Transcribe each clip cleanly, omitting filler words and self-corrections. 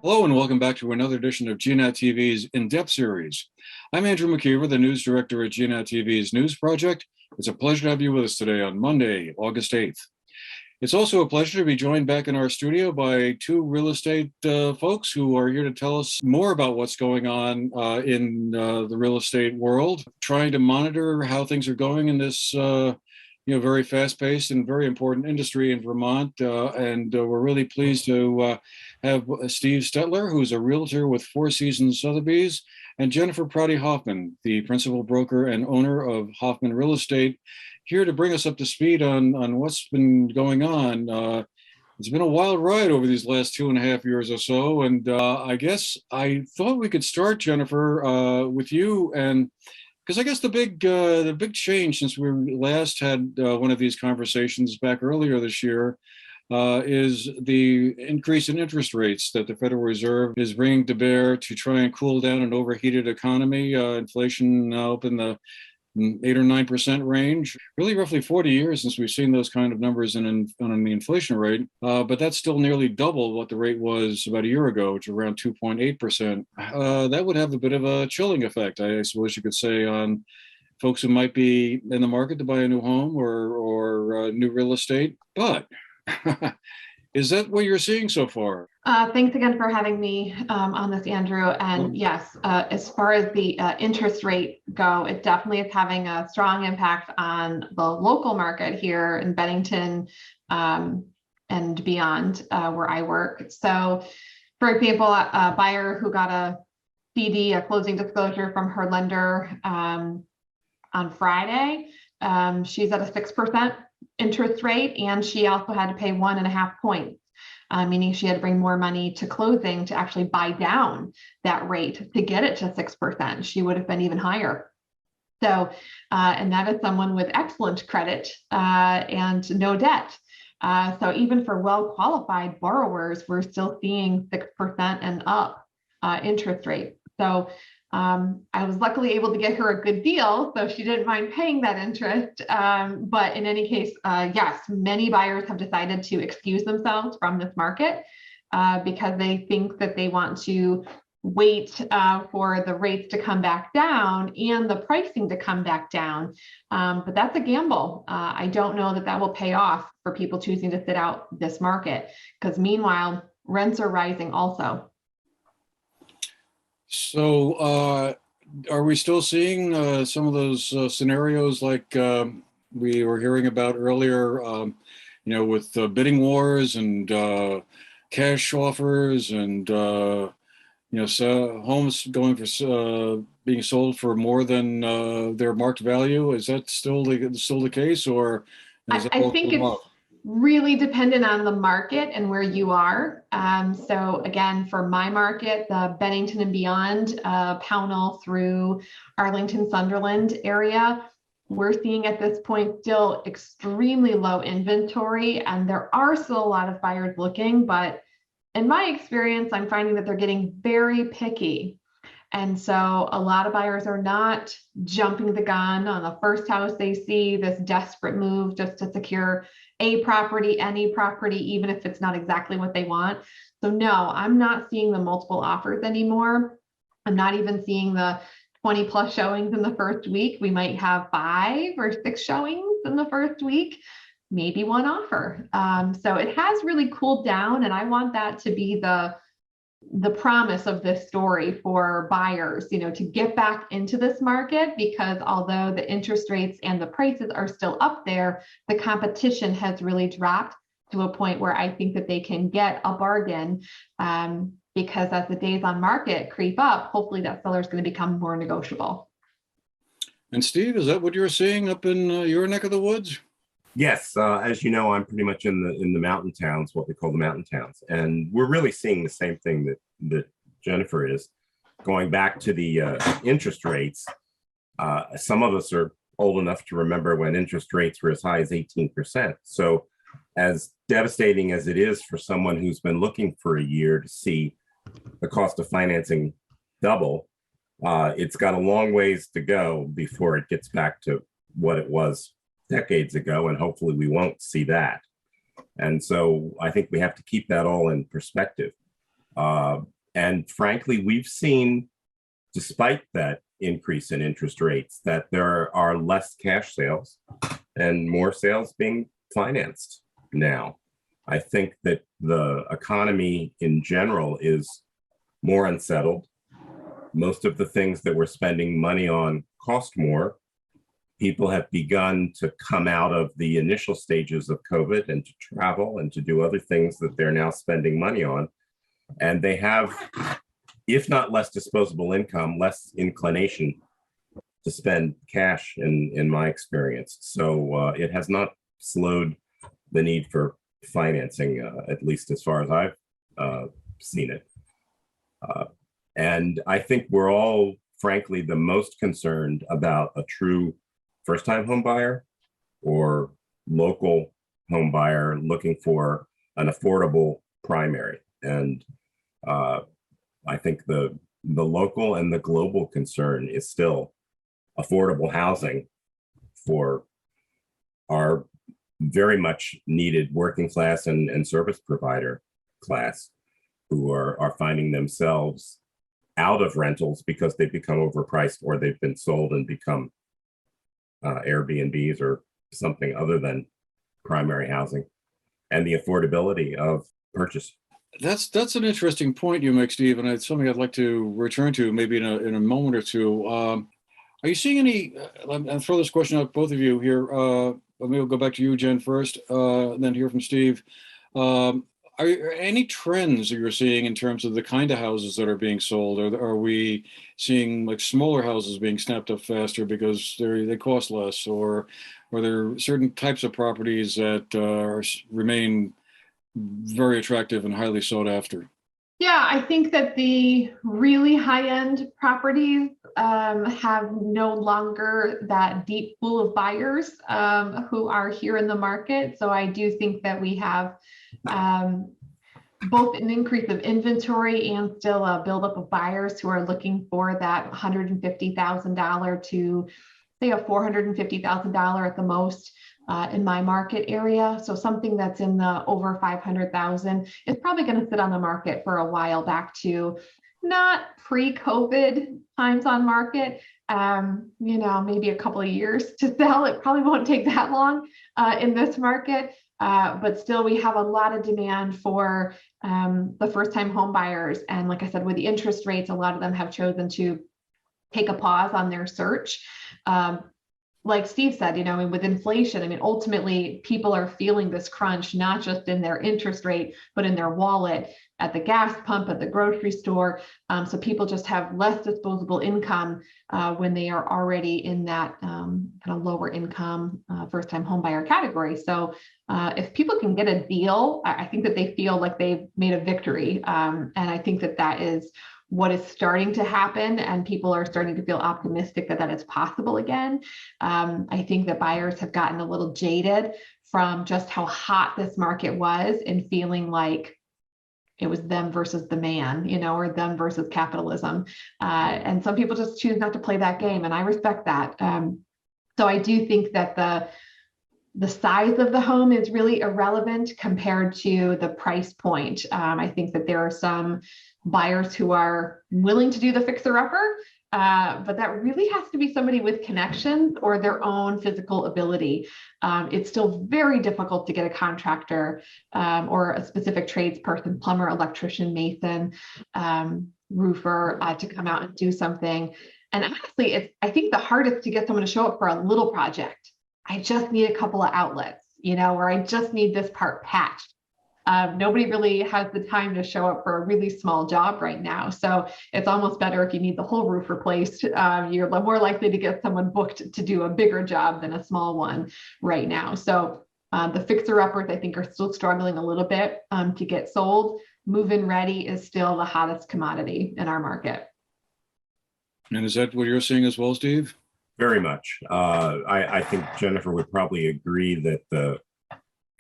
Hello and welcome back to another edition of GNAT-TV's In-Depth series. I'm Andrew McKeever, the news director at GNAT-TV's News Project. It's a pleasure to have you with us today on Monday, August 8th. It's also a pleasure to be joined back in our studio by two real estate folks who are here to tell us more about what's going on in the real estate world, trying to monitor how things are going in this very fast-paced and very important industry in Vermont. And we're really pleased to have Steve Stetler, who's a realtor with Four Seasons Sotheby's, and Jennifer Prouty-Hoffman, the principal broker and owner of Hoffman Real Estate, here to bring us up to speed on what's been going on. It's been a wild ride over these last 2.5 years or so. And I guess I thought we could start, Jennifer, with you. And because I guess the big change since we last had one of these conversations back earlier this year is the increase in interest rates that the Federal Reserve is bringing to bear to try and cool down an overheated economy. Inflation now up in the 8 or 9% range. Really, roughly 40 years since we've seen those kind of numbers on the inflation rate. But that's still nearly double what the rate was about a year ago, which was around 2.8%. That would have a bit of a chilling effect, I suppose you could say, on folks who might be in the market to buy a new home or new real estate. But is that what you're seeing so far? Thanks again for having me on this, Andrew. And yes, as far as the interest rate go, it definitely is having a strong impact on the local market here in Bennington and beyond where I work. So, for example, a buyer who got a CD, a closing disclosure from her lender on Friday, she's at a 6% interest rate, and she also had to pay 1.5 points. Meaning she had to bring more money to closing to actually buy down that rate to get it to 6%. She would have been even higher. So, and that is someone with excellent credit and no debt. So even for well-qualified borrowers, we're still seeing 6% and up interest rate. So I was luckily able to get her a good deal, so she didn't mind paying that interest. But in any case, yes, many buyers have decided to excuse themselves from this market because they think that they want to wait for the rates to come back down and the pricing to come back down. But that's a gamble. I don't know that will pay off for people choosing to sit out this market, because meanwhile, rents are rising also. So, are we still seeing some of those scenarios like we were hearing about earlier, with bidding wars and cash offers and, so homes going for being sold for more than their marked value? Is that still the case, or is I think it's really dependent on the market and where you are. So again, for my market, the Bennington and beyond, Pownell through Arlington, Sunderland area, we're seeing at this point still extremely low inventory, and there are still a lot of buyers looking, but in my experience, I'm finding that they're getting very picky. And so a lot of buyers are not jumping the gun on the first house they see, this desperate move just to secure a property, any property, even if it's not exactly what they want. So no, I'm not seeing the multiple offers anymore. I'm not even seeing the 20 plus showings in the first week. We might have 5 or 6 showings in the first week, maybe 1 offer. So it has really cooled down, and I want that to be the promise of this story for buyers, to get back into this market, because although the interest rates and the prices are still up there, the competition has really dropped to a point where I think that they can get a bargain, because as the days on market creep up, hopefully that seller is going to become more negotiable. And Steve, is that what you're seeing up in your neck of the woods? Yes, as you know, I'm pretty much in the mountain towns, what we call the mountain towns, and we're really seeing the same thing that Jennifer is. Going back to the interest rates, some of us are old enough to remember when interest rates were as high as 18%. So, as devastating as it is for someone who's been looking for a year to see the cost of financing double, it's got a long ways to go before it gets back to what it was decades ago, and hopefully we won't see that. And so I think we have to keep that all in perspective. And frankly, we've seen, despite that increase in interest rates, that there are less cash sales and more sales being financed now. I think that the economy in general is more unsettled. Most of the things that we're spending money on cost more. People have begun to come out of the initial stages of COVID and to travel and to do other things that they're now spending money on. And they have, if not less disposable income, less inclination to spend cash in my experience. So it has not slowed the need for financing, at least as far as I've seen it. And I think we're all, frankly, the most concerned about a true first-time home buyer or local home buyer looking for an affordable primary. And I think the local and the global concern is still affordable housing for our very much needed working class and service provider class who are finding themselves out of rentals because they've become overpriced or they've been sold and become Airbnbs or something other than primary housing, and the affordability of purchase. That's an interesting point you make, Steve, and it's something I'd like to return to maybe in a moment or two. Are you seeing any? I'll throw this question out both of you here. Maybe we'll go back to you, Jen, first, then hear from Steve. Are there any trends that you're seeing in terms of the kind of houses that are being sold? Are we seeing like smaller houses being snapped up faster because they cost less, or are there certain types of properties that remain very attractive and highly sought after? Yeah, I think that the really high-end properties have no longer that deep pool of buyers who are here in the market. So I do think that we have both an increase of inventory and still a buildup of buyers who are looking for that $150,000 to say a $450,000 at the most in my market area. So something that's in the over 500,000 is probably going to sit on the market for a while, back to not pre-COVID times on market. Maybe a couple of years to sell. It probably won't take that long in this market. But still, we have a lot of demand for the first-time home buyers. And like I said, with the interest rates, a lot of them have chosen to take a pause on their search. Like Steve said, with inflation, ultimately people are feeling this crunch, not just in their interest rate, but in their wallet, at the gas pump, at the grocery store. So people just have less disposable income when they are already in that kind of lower income first-time home buyer category. So if people can get a deal, I think that they feel like they've made a victory. And I think that that is what is starting to happen, and people are starting to feel optimistic that is possible again. I think that buyers have gotten a little jaded from just how hot this market was and feeling like it was them versus the man, or them versus capitalism. And some people just choose not to play that game, and I respect that. So I do think that the size of the home is really irrelevant compared to the price point. I think that there are some buyers who are willing to do the fixer-upper, but that really has to be somebody with connections or their own physical ability. It's still very difficult to get a contractor or a specific tradesperson, plumber, electrician, mason, roofer to come out and do something. And honestly, I think the hardest to get someone to show up for a little project. I just need a couple of outlets, or I just need this part patched. Nobody really has the time to show up for a really small job right now. So it's almost better if you need the whole roof replaced. You're more likely to get someone booked to do a bigger job than a small one right now. So the fixer-uppers, I think, are still struggling a little bit to get sold. Move-in ready is still the hottest commodity in our market. And is that what you're seeing as well, Steve? Very much. I think Jennifer would probably agree that the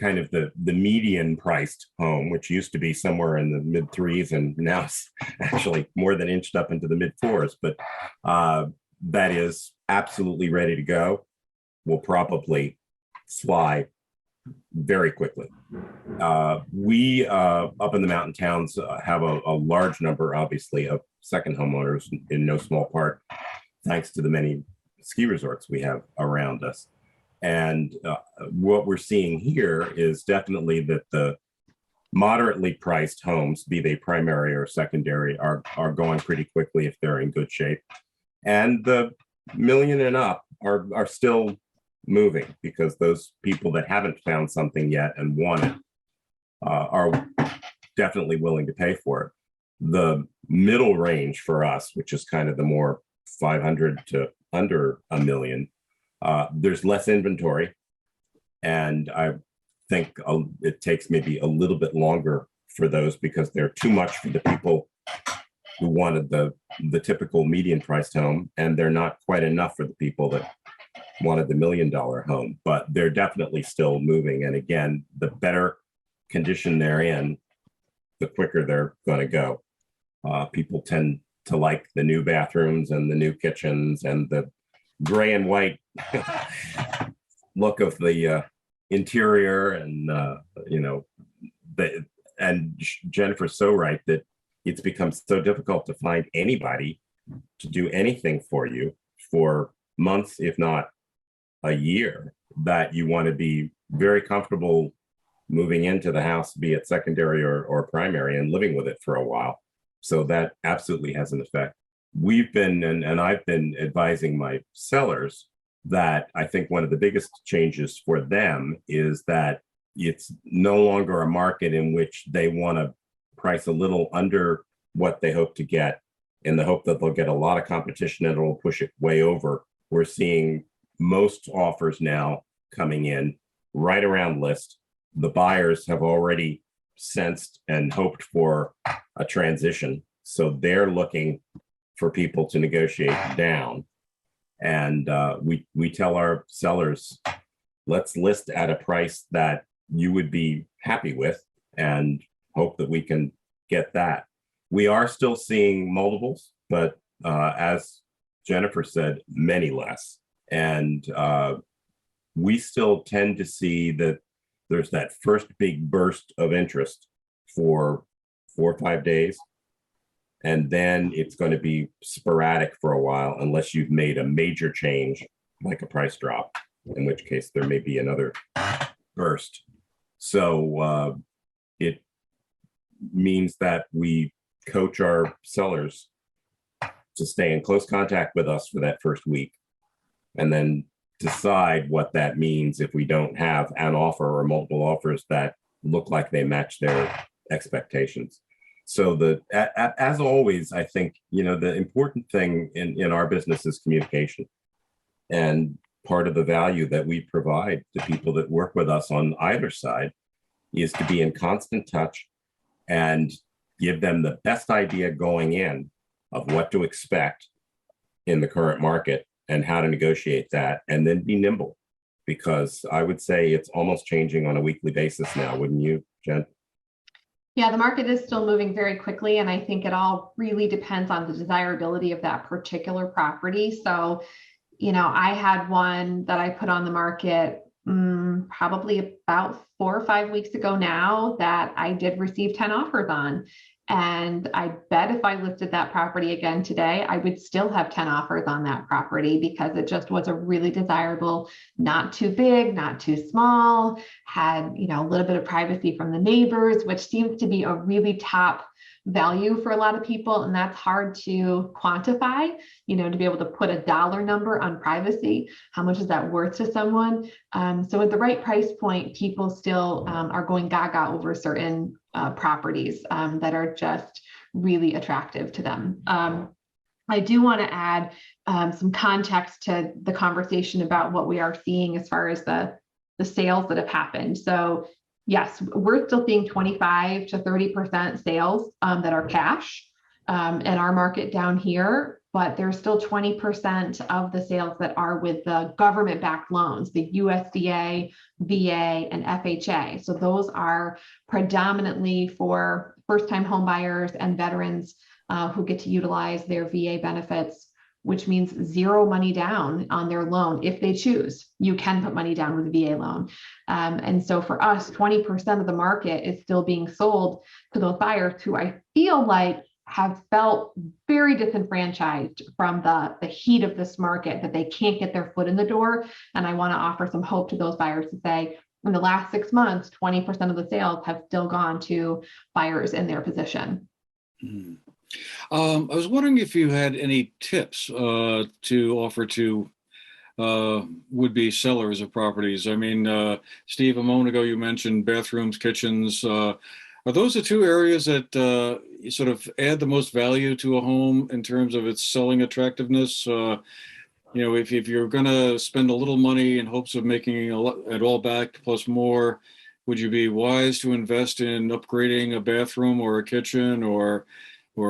kind of the median priced home, which used to be somewhere in the mid threes and now it's actually more than inched up into the mid fours, but that is absolutely ready to go, will probably fly very quickly. We up in the mountain towns have a large number, obviously, of second homeowners, in no small part thanks to the many ski resorts we have around us. And what we're seeing here is definitely that the moderately priced homes, be they primary or secondary, are going pretty quickly if they're in good shape. And the million and up are still moving, because those people that haven't found something yet and want it are definitely willing to pay for it. The middle range for us, which is kind of the more 500 to under $1 million, there's less inventory. And I think it takes maybe a little bit longer for those, because they're too much for the people who wanted the typical median priced home, and they're not quite enough for the people that wanted the $1 million home. But they're definitely still moving. And again, the better condition they're in, the quicker they're going to go. People tend to like the new bathrooms and the new kitchens and the gray and white look of the interior. And and Jennifer's so right that it's become so difficult to find anybody to do anything for you for months, if not a year, that you want to be very comfortable moving into the house, be it secondary or primary, and living with it for a while. So that absolutely has an effect. We've been, and I've been advising my sellers that I think one of the biggest changes for them is that it's no longer a market in which they want to price a little under what they hope to get, in the hope that they'll get a lot of competition and it'll push it way over. We're seeing most offers now coming in right around list. The buyers have already sensed and hoped for a transition, so they're looking for people to negotiate down. And we tell our sellers, let's list at a price that you would be happy with, and hope that we can get that. We are still seeing multiples, but as Jennifer said, many less. And we still tend to see that there's that first big burst of interest for 4 or 5 days. And then it's going to be sporadic for a while, unless you've made a major change, like a price drop, in which case there may be another burst. So it means that we coach our sellers to stay in close contact with us for that first week, and then decide what that means if we don't have an offer or multiple offers that look like they match their expectations. So as always, I think, the important thing in our business is communication. And part of the value that we provide to people that work with us on either side is to be in constant touch and give them the best idea going in of what to expect in the current market and how to negotiate that, and then be nimble, because I would say it's almost changing on a weekly basis now, wouldn't you, Jen? Yeah, the market is still moving very quickly, and I think it all really depends on the desirability of that particular property. So, I had one that I put on the market probably about 4 or 5 weeks ago now that I did receive 10 offers on. And I bet if I listed that property again today, I would still have 10 offers on that property, because it just was a really desirable, not too big, not too small, had, a little bit of privacy from the neighbors, which seems to be a really top value for a lot of people. And that's hard to quantify, to be able to put a dollar number on privacy. How much is that worth to someone? So at the right price point, people still are going gaga over certain properties that are just really attractive to them. I do want to add some context to the conversation about what we are seeing as far as the sales that have happened. So yes, we're still seeing 25 to 30% sales that are cash in our market down here, but there's still 20% of the sales that are with the government-backed loans, the USDA, VA, and FHA. So those are predominantly for first-time home buyers and veterans who get to utilize their VA benefits which means zero money down on their loan. If they choose, you can put money down with a VA loan. And so for us, 20% of the market is still being sold to those buyers who I feel like have felt very disenfranchised from the heat of this market, that they can't get their foot in the door. And I want to offer some hope to those buyers to say, in the last 6 months, 20% of the sales have still gone to buyers in their position. Mhm. I was wondering if you had any tips to offer to would-be sellers of properties. I mean, Steve, a moment ago you mentioned bathrooms, kitchens. Are those the two areas that sort of add the most value to a home in terms of its selling attractiveness? If you're going to spend a little money in hopes of making it all back plus more, would you be wise to invest in upgrading a bathroom or a kitchen, or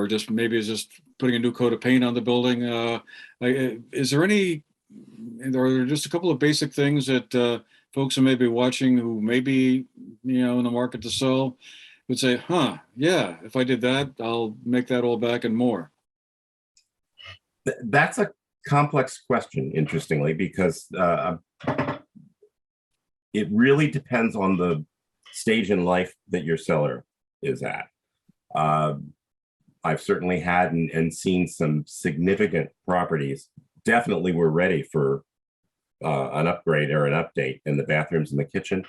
just maybe it's just putting a new coat of paint on the building? Are there just a couple of basic things that folks who may be watching, who may be, in the market to sell, would say, yeah, if I did that, I'll make that all back and more? That's a complex question, interestingly, because it really depends on the stage in life that your seller is at. I've certainly had and seen some significant properties definitely were ready for an upgrade or an update in the bathrooms and the kitchen.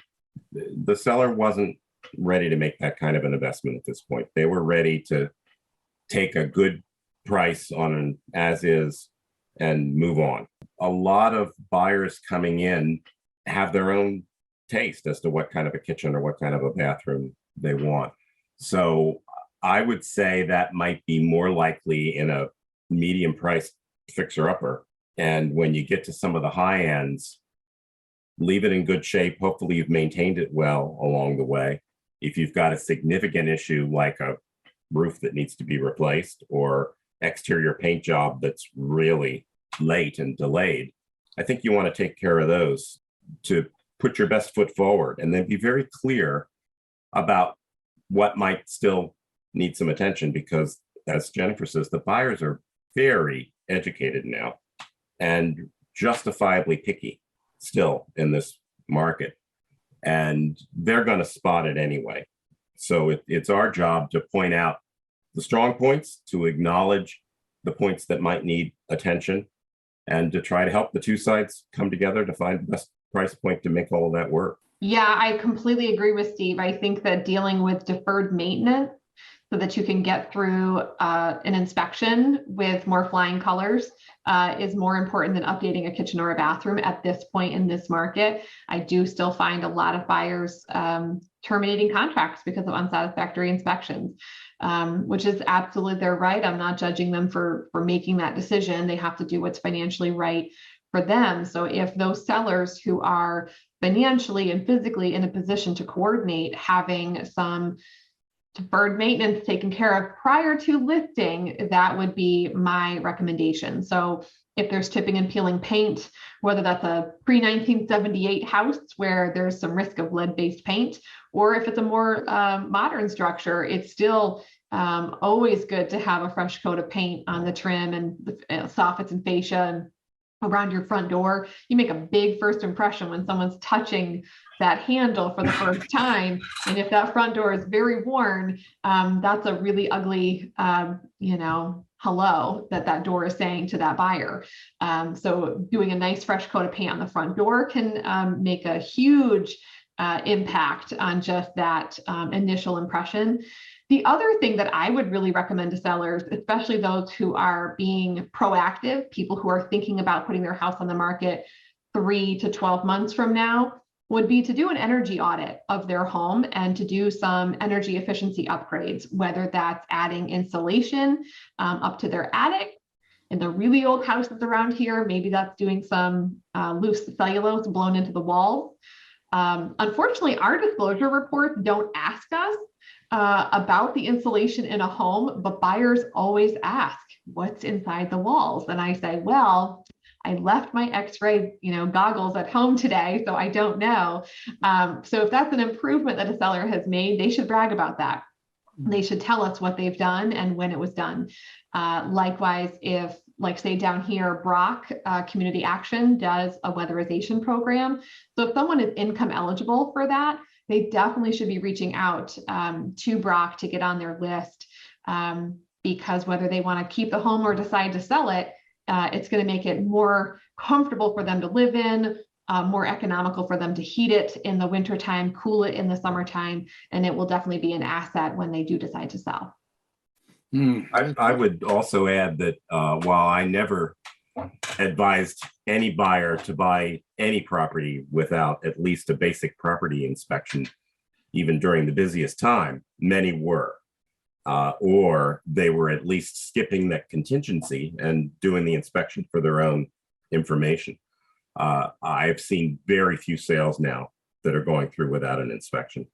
The seller wasn't ready to make that kind of an investment at this point. They were ready to take a good price on an as is and move on. A lot of buyers coming in have their own taste as to what kind of a kitchen or what kind of a bathroom they want. So I would say that might be more likely in a medium price fixer upper. And when you get to some of the high ends, leave it in good shape. Hopefully you've maintained it well along the way. If you've got a significant issue like a roof that needs to be replaced or exterior paint job that's really late and delayed, I think you want to take care of those to put your best foot forward, and then be very clear about what might still need some attention, because as Jennifer says, the buyers are very educated now and justifiably picky still in this market, and they're going to spot it anyway. So it's our job to point out the strong points, to acknowledge the points that might need attention, and to try to help the two sides come together to find the best price point to make all of that work. Yeah, I completely agree with Steve. I think that dealing with deferred maintenance so that you can get through an inspection with more flying colors is more important than updating a kitchen or a bathroom at this point in this market. I do still find a lot of buyers terminating contracts because of unsatisfactory inspections, which is absolutely their right. I'm not judging them for making that decision. They have to do what's financially right for them. So if those sellers who are financially and physically in a position to coordinate having some deferred maintenance taken care of prior to listing, that would be my recommendation. So if there's chipping and peeling paint, whether that's a pre-1978 house where there's some risk of lead-based paint, or if it's a more modern structure, it's still always good to have a fresh coat of paint on the trim and the soffits and fascia and around your front door. You make a big first impression when someone's touching that handle for the first time. And if that front door is very worn, that's a really ugly, hello that door is saying to that buyer. So doing a nice fresh coat of paint on the front door can make a huge impact on just that initial impression. The other thing that I would really recommend to sellers, especially those who are being proactive, people who are thinking about putting their house on the market 3 to 12 months from now, would be to do an energy audit of their home and to do some energy efficiency upgrades, whether that's adding insulation up to their attic. In the really old houses around here, maybe that's doing some loose cellulose blown into the walls. Unfortunately, our disclosure reports don't ask us about the insulation in a home, but buyers always ask, what's inside the walls? And I say, well, I left my X-ray, goggles at home today, so I don't know. So if that's an improvement that a seller has made, they should brag about that. They should tell us what they've done and when it was done. Likewise, if like say down here, Brock Community Action does a weatherization program. So if someone is income eligible for that, they definitely should be reaching out to Brock to get on their list, because whether they want to keep the home or decide to sell it, it's going to make it more comfortable for them to live in, more economical for them to heat it in the wintertime, cool it in the summertime, and it will definitely be an asset when they do decide to sell. I would also add that while I never advised any buyer to buy any property without at least a basic property inspection, even during the busiest time, many were. Or they were at least skipping that contingency and doing the inspection for their own information. I've seen very few sales now that are going through without an inspection.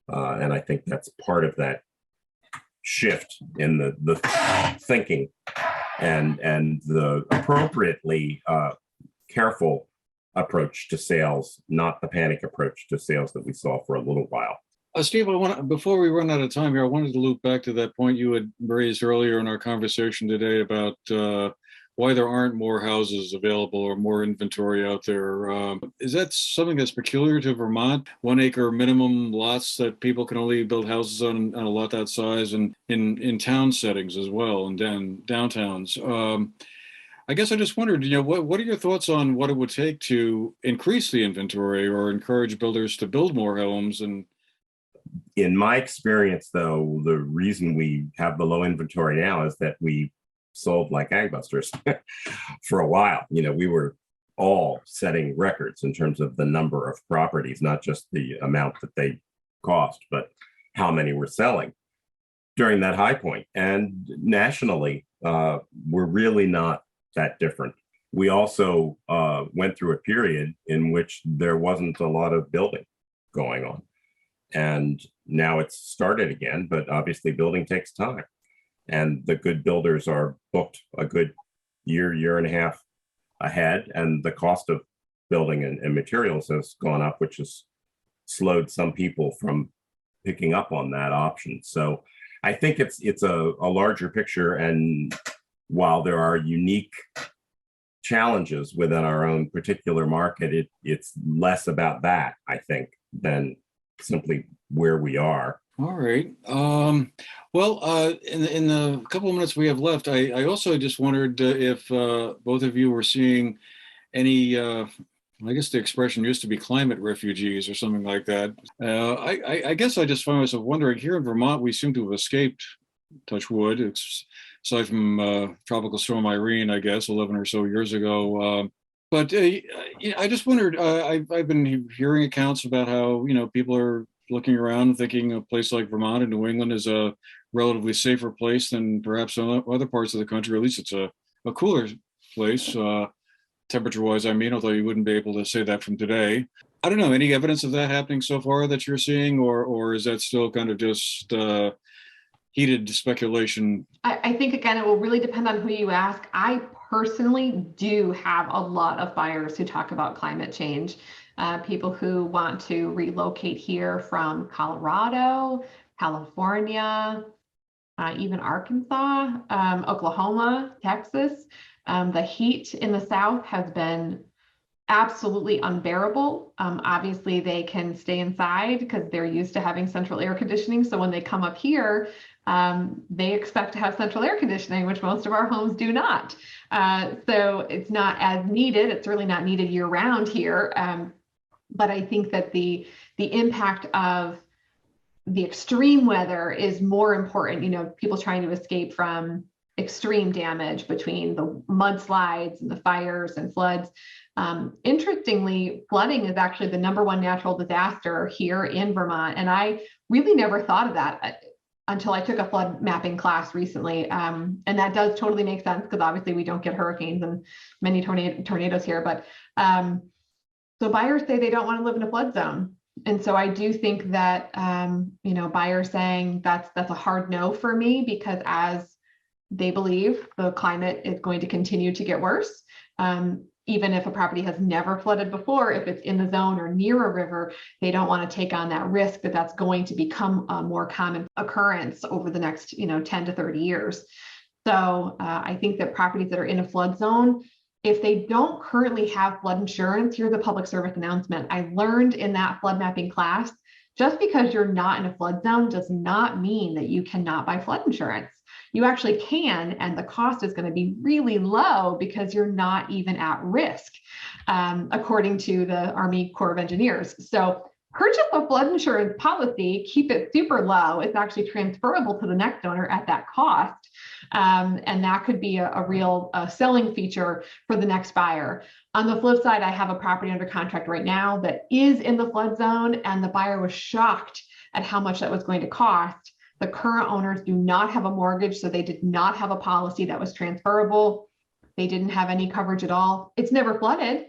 And I think that's part of that shift in the thinking and the appropriately careful approach to sales, not the panic approach to sales that we saw for a little while. Steve, before we run out of time here, I wanted to loop back to that point you had raised earlier in our conversation today about why there aren't more houses available or more inventory out there. Is that something that's peculiar to Vermont? 1 acre minimum lots that people can only build houses on a lot that size, and in town settings as well, and downtowns. I guess I just wondered, what are your thoughts on what it would take to increase the inventory or encourage builders to build more homes? And in my experience, though, the reason we have the low inventory now is that we sold like gangbusters for a while. We were all setting records in terms of the number of properties, not just the amount that they cost, but how many were selling during that high point. And nationally, we're really not that different. We also went through a period in which there wasn't a lot of building going on. And now it's started again, but obviously building takes time. And the good builders are booked a good year and a half ahead. And the cost of building and materials has gone up, which has slowed some people from picking up on that option. So I think it's a larger picture. And while there are unique challenges within our own particular market, it's less about that, I think, than simply where we are. all right. Well, in the couple of minutes we have left, I also just wondered if both of you were seeing any, I guess the expression used to be climate refugees or something like that. I guess I just find myself wondering, here in Vermont, we seem to have escaped, touch wood, aside from Tropical Storm Irene, I guess, 11 or so years ago. But I just wondered, I've been hearing accounts about how, people are looking around and thinking a place like Vermont and New England is a relatively safer place than perhaps some other parts of the country. At least it's a cooler place, temperature-wise, although you wouldn't be able to say that from today. I don't know, any evidence of that happening so far that you're seeing, or is that still kind of just heated speculation? I think, again, it will really depend on who you ask. I personally do have a lot of buyers who talk about climate change, people who want to relocate here from Colorado, California, even Arkansas, Oklahoma, Texas. The heat in the South has been absolutely unbearable. Obviously, they can stay inside because they're used to having central air conditioning. So when they come up here, they expect to have central air conditioning, which most of our homes do not. So it's not as needed. It's really not needed year round here. But I think that the impact of the extreme weather is more important. People trying to escape from extreme damage between the mudslides and the fires and floods. Interestingly, flooding is actually the #1 natural disaster here in Vermont. And I really never thought of that until I took a flood mapping class recently. And that does totally make sense because obviously we don't get hurricanes and many tornadoes here. But so buyers say they don't want to live in a flood zone. And so I do think that, buyers saying that's a hard no for me, because as they believe the climate is going to continue to get worse. Even if a property has never flooded before, if it's in the zone or near a river, they don't want to take on that risk that's going to become a more common occurrence over the next, 10 to 30 years. So I think that properties that are in a flood zone, if they don't currently have flood insurance, here's a public service announcement. I learned in that flood mapping class, just because you're not in a flood zone does not mean that you cannot buy flood insurance. You actually can, and the cost is going to be really low because you're not even at risk, according to the Army Corps of Engineers. So purchase a flood insurance policy, keep it super low. It's actually transferable to the next owner at that cost. And that could be a real selling feature for the next buyer. On the flip side, I have a property under contract right now that is in the flood zone, and the buyer was shocked at how much that was going to cost. The current owners do not have a mortgage, so they did not have a policy that was transferable. They didn't have any coverage at all. It's never flooded,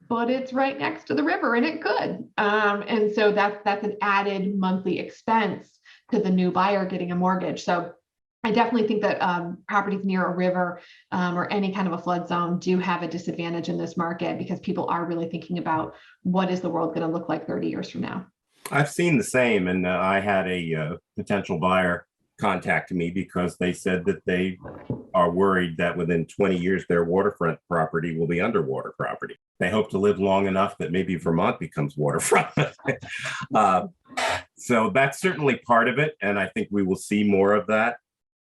but it's right next to the river and it could. And so that's an added monthly expense to the new buyer getting a mortgage. So I definitely think that properties near a river or any kind of a flood zone do have a disadvantage in this market because people are really thinking about what is the world going to look like 30 years from now. I've seen the same, and I had a potential buyer contact me because they said that they are worried that within 20 years their waterfront property will be underwater property. They hope to live long enough that maybe Vermont becomes waterfront. So that's certainly part of it, and I think we will see more of that.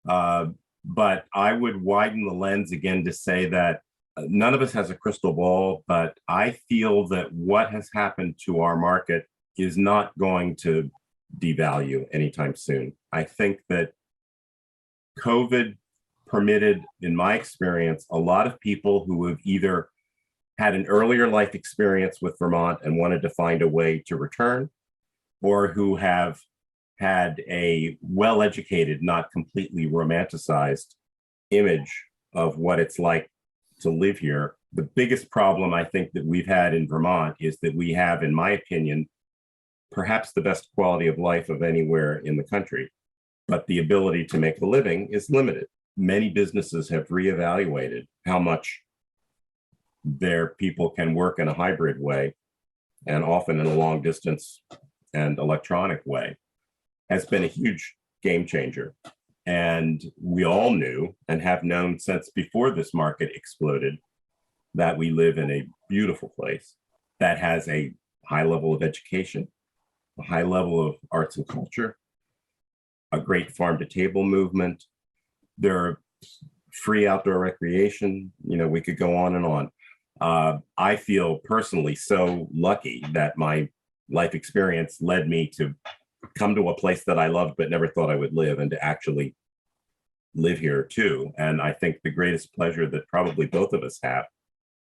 But I would widen the lens again to say that none of us has a crystal ball, but I feel that what has happened to our market is not going to devalue anytime soon. I think that COVID permitted, in my experience, a lot of people who have either had an earlier life experience with Vermont and wanted to find a way to return, or who have had a well-educated, not completely romanticized image of what it's like to live here. The biggest problem I think that we've had in Vermont is that we have, in my opinion, perhaps the best quality of life of anywhere in the country, but the ability to make a living is limited. Many businesses have reevaluated how much their people can work in a hybrid way, and often in a long distance and electronic way. Has been a huge game changer. And we all knew and have known since before this market exploded that we live in a beautiful place that has a high level of education, a high level of arts and culture, a great farm to table movement. There are free outdoor recreation. You know, we could go on and on. I feel personally so lucky that my life experience led me to come to a place that I loved but never thought I would live, and to actually live here too. And I think the greatest pleasure that probably both of us have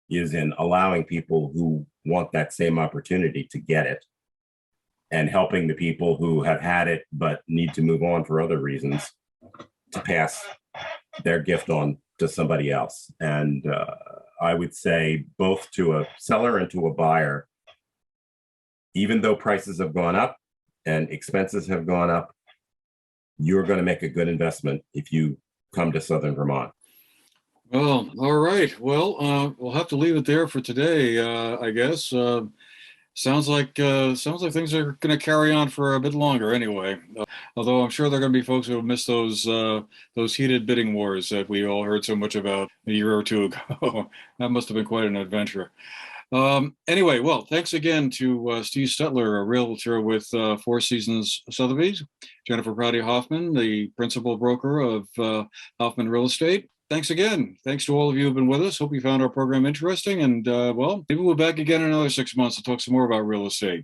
is in allowing people who want that same opportunity to get it, and helping the people who have had it but need to move on for other reasons to pass their gift on to somebody else. And I would say both to a seller and to a buyer, even though prices have gone up and expenses have gone up, you're going to make a good investment if you come to Southern Vermont. Well, all right. Well, we'll have to leave it there for today, I guess. Sounds like things are going to carry on for a bit longer anyway. Although I'm sure there are going to be folks who will miss those heated bidding wars that we all heard so much about a year or two ago. That must have been quite an adventure. Anyway, well, thanks again to Steve Stetler, a realtor with Four Seasons Sotheby's, Jennifer Prouty-Hoffman, the principal broker of Hoffman Real Estate. Thanks again. Thanks to all of you who've been with us. Hope you found our program interesting. And well, maybe we'll be back again in another 6 months to talk some more about real estate.